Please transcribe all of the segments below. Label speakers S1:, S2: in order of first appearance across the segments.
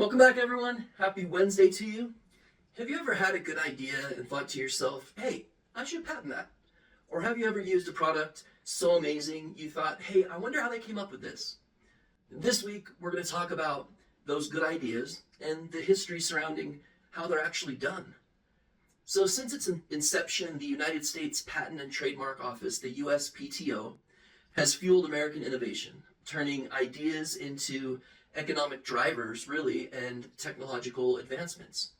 S1: Welcome back, everyone. Happy Wednesday to you. Have you ever had a good idea and thought to yourself, hey, I should patent that? Or have you ever used a product so amazing you thought, hey, I wonder how they came up with this? This week, we're going to talk about those good ideas and the history surrounding how they're actually done. So since its inception, the United States Patent and Trademark Office, the USPTO, has fueled American innovation, turning ideas into economic drivers, really, and technological advancements.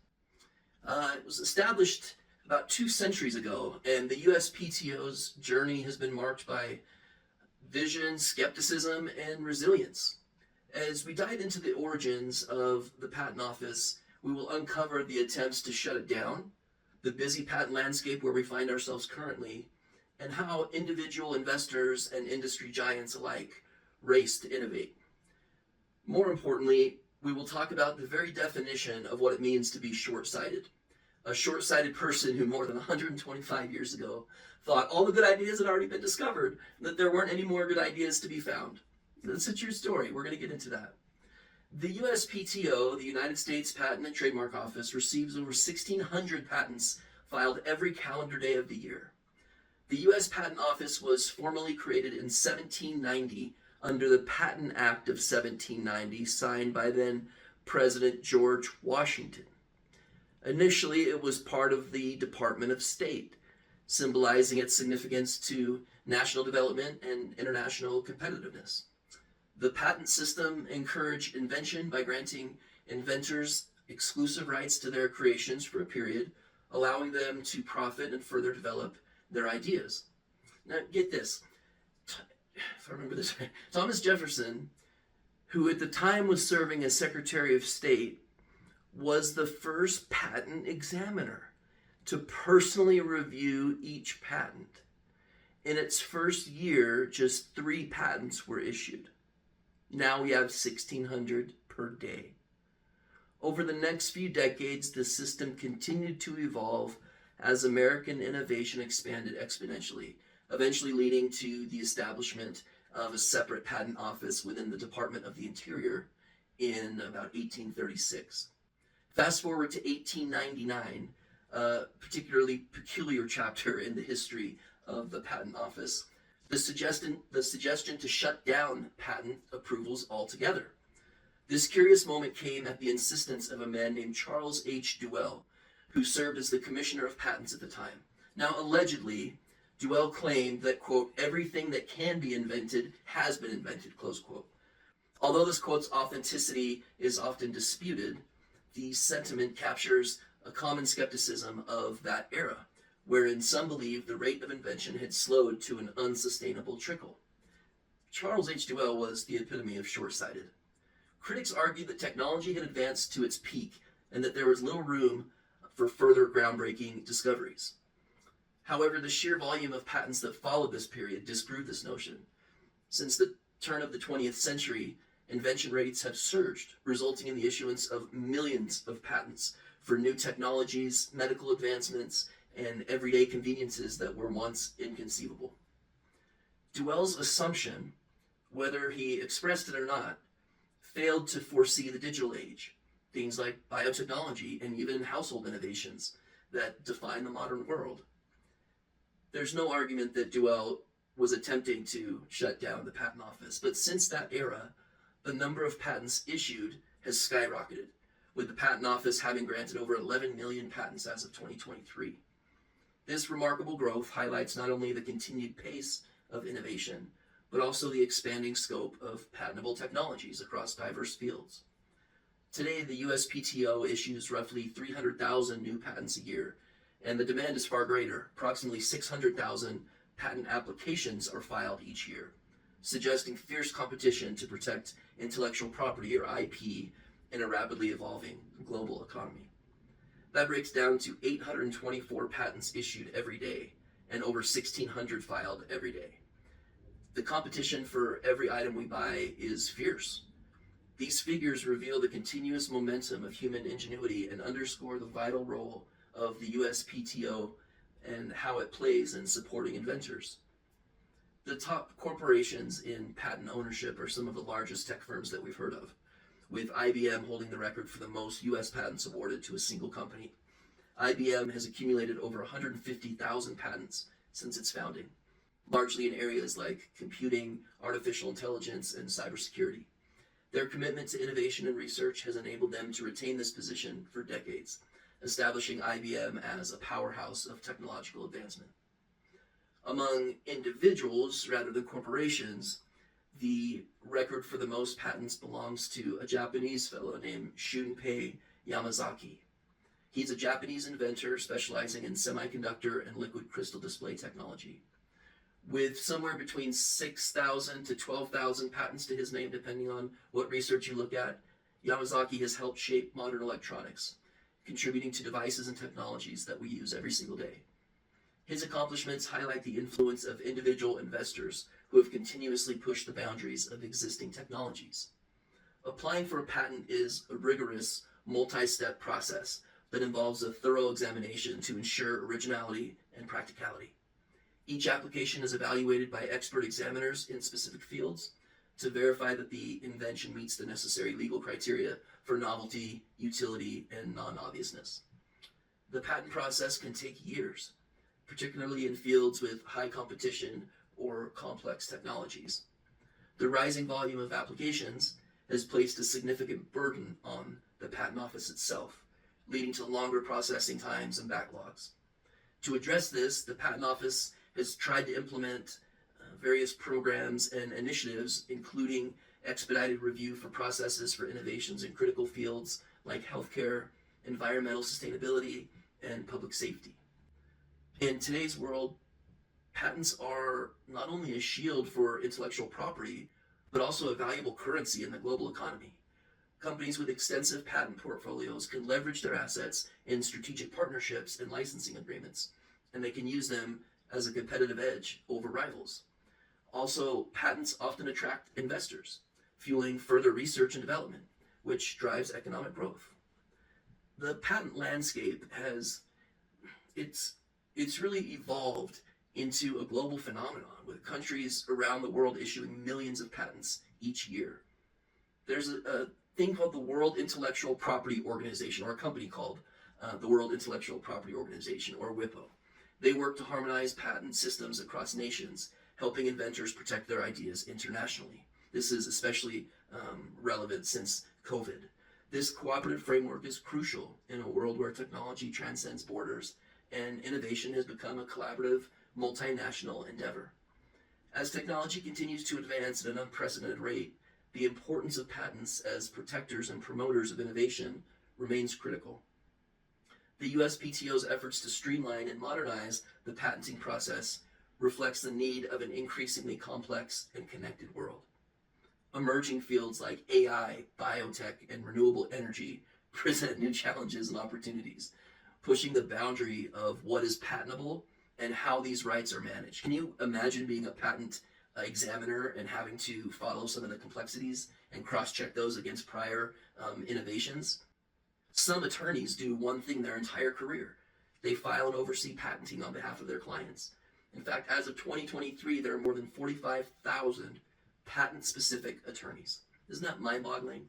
S1: It was established about 2 centuries ago, and the USPTO's journey has been marked by vision, skepticism, and resilience. As we dive into the origins of the Patent Office, we will uncover the attempts to shut it down, the busy patent landscape where we find ourselves currently, and how individual investors and industry giants alike race to innovate. More importantly, we will talk about the very definition of what it means to be short-sighted. A short-sighted person who more than 125 years ago thought all the good ideas had already been discovered, and that there weren't any more good ideas to be found. That's a true story. We're going to get into that. The USPTO, the United States Patent and Trademark Office, receives over 1,600 patents filed every calendar day of the year. The U.S. Patent Office was formally created in 1790 under the Patent Act of 1790, signed by then President George Washington. Initially, it was part of the Department of State, symbolizing its significance to national development and international competitiveness. The patent system encouraged invention by granting inventors exclusive rights to their creations for a period, allowing them to profit and further develop their ideas. Now, get this. If I remember this right, Thomas Jefferson, who at the time was serving as Secretary of State, was the first patent examiner to personally review each patent. In its first year, just 3 patents were issued. Now we have 1,600 per day. Over the next few decades, the system continued to evolve as American innovation expanded exponentially, eventually leading to the establishment of a separate patent office within the Department of the Interior in about 1836. Fast forward to 1899, a particularly peculiar chapter in the history of the Patent Office, the suggestion to shut down patent approvals altogether. This curious moment came at the insistence of a man named Charles Duell, who served as the Commissioner of Patents at the time. Now, allegedly, Duell claimed that, quote, everything that can be invented has been invented, close quote. Although this quote's authenticity is often disputed, the sentiment captures a common skepticism of that era, wherein some believed the rate of invention had slowed to an unsustainable trickle. Charles H. Duell was the epitome of short-sighted. Critics argued that technology had advanced to its peak and that there was little room for further groundbreaking discoveries. However, the sheer volume of patents that followed this period disproved this notion. Since the turn of the 20th century, invention rates have surged, resulting in the issuance of millions of patents for new technologies, medical advancements, and everyday conveniences that were once inconceivable. Duell's assumption, whether he expressed it or not, failed to foresee the digital age, things like biotechnology and even household innovations that define the modern world. There's no argument that Duell was attempting to shut down the Patent Office, but since that era, the number of patents issued has skyrocketed, with the Patent Office having granted over 11 million patents as of 2023. This remarkable growth highlights not only the continued pace of innovation, but also the expanding scope of patentable technologies across diverse fields. Today, the USPTO issues roughly 300,000 new patents a year, and the demand is far greater. Approximately 600,000 patent applications are filed each year, suggesting fierce competition to protect intellectual property, or IP, in a rapidly evolving global economy. That breaks down to 824 patents issued every day and over 1,600 filed every day. The competition for every item we buy is fierce. These figures reveal the continuous momentum of human ingenuity and underscore the vital role of the USPTO and how it plays in supporting inventors. The top corporations in patent ownership are some of the largest tech firms that we've heard of. with IBM holding the record for the most U.S. patents awarded to a single company. IBM has accumulated over 150,000 patents since its founding, largely in areas like computing, artificial intelligence, and cybersecurity. Their commitment to innovation and research has enabled them to retain this position for decades, establishing IBM as a powerhouse of technological advancement. Among individuals, rather than corporations, the record for the most patents belongs to a Japanese fellow named Shunpei Yamazaki. He's a Japanese inventor specializing in semiconductor and liquid crystal display technology. With somewhere between 6,000 to 12,000 patents to his name, depending on what research you look at, Yamazaki has helped shape modern electronics, contributing to devices and technologies that we use every single day. His accomplishments highlight the influence of individual investors who have continuously pushed the boundaries of existing technologies. Applying for a patent is a rigorous, multi-step process that involves a thorough examination to ensure originality and practicality. Each application is evaluated by expert examiners in specific fields to verify that the invention meets the necessary legal criteria for novelty, utility, and non-obviousness. The patent process can take years, particularly in fields with high competition or complex technologies. The rising volume of applications has placed a significant burden on the Patent Office itself, leading to longer processing times and backlogs. To address this, the Patent Office has tried to implement various programs and initiatives, including expedited review for processes for innovations in critical fields like healthcare, environmental sustainability, and public safety. In today's world, patents are not only a shield for intellectual property, but also a valuable currency in the global economy. Companies with extensive patent portfolios can leverage their assets in strategic partnerships and licensing agreements, and they can use them as a competitive edge over rivals. Also, patents often attract investors, fueling further research and development, which drives economic growth. The patent landscape it's really evolved into a global phenomenon, with countries around the world issuing millions of patents each year. There's a thing called the World Intellectual Property Organization, or a company called the World Intellectual Property Organization, or WIPO. They work to harmonize patent systems across nations, helping inventors protect their ideas internationally. This is especially relevant since COVID. This cooperative framework is crucial in a world where technology transcends borders and innovation has become a collaborative, multinational endeavor. As technology continues to advance at an unprecedented rate, the importance of patents as protectors and promoters of innovation remains critical. The USPTO's efforts to streamline and modernize the patenting process reflects the need of an increasingly complex and connected world. Emerging fields like AI, biotech, and renewable energy present new challenges and opportunities, pushing the boundary of what is patentable and how these rights are managed. Can you imagine being a patent examiner and having to follow some of the complexities and cross-check those against prior innovations? Some attorneys do one thing their entire career. They file and oversee patenting on behalf of their clients. In fact, as of 2023, there are more than 45,000 patent-specific attorneys. Isn't that mind-boggling?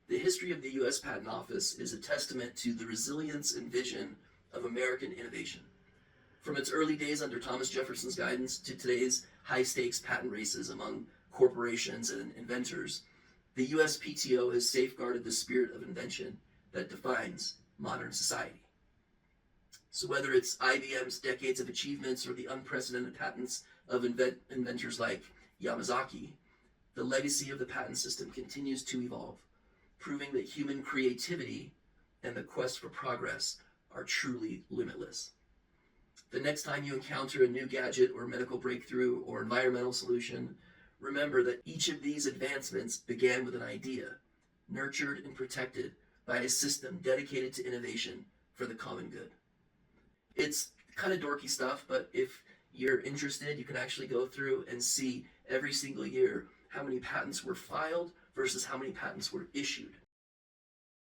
S1: The history of the U.S. Patent Office is a testament to the resilience and vision of American innovation. From its early days under Thomas Jefferson's guidance to today's high-stakes patent races among corporations and inventors, the USPTO has safeguarded the spirit of invention that defines modern society. So whether it's IBM's decades of achievements or the unprecedented patents of inventors like Yamazaki, the legacy of the patent system continues to evolve, proving that human creativity and the quest for progress are truly limitless. The next time you encounter a new gadget or medical breakthrough or environmental solution, remember that each of these advancements began with an idea, nurtured and protected by a system dedicated to innovation for the common good. It's kind of dorky stuff, but if you're interested, you can actually go through and see every single year how many patents were filed versus how many patents were issued.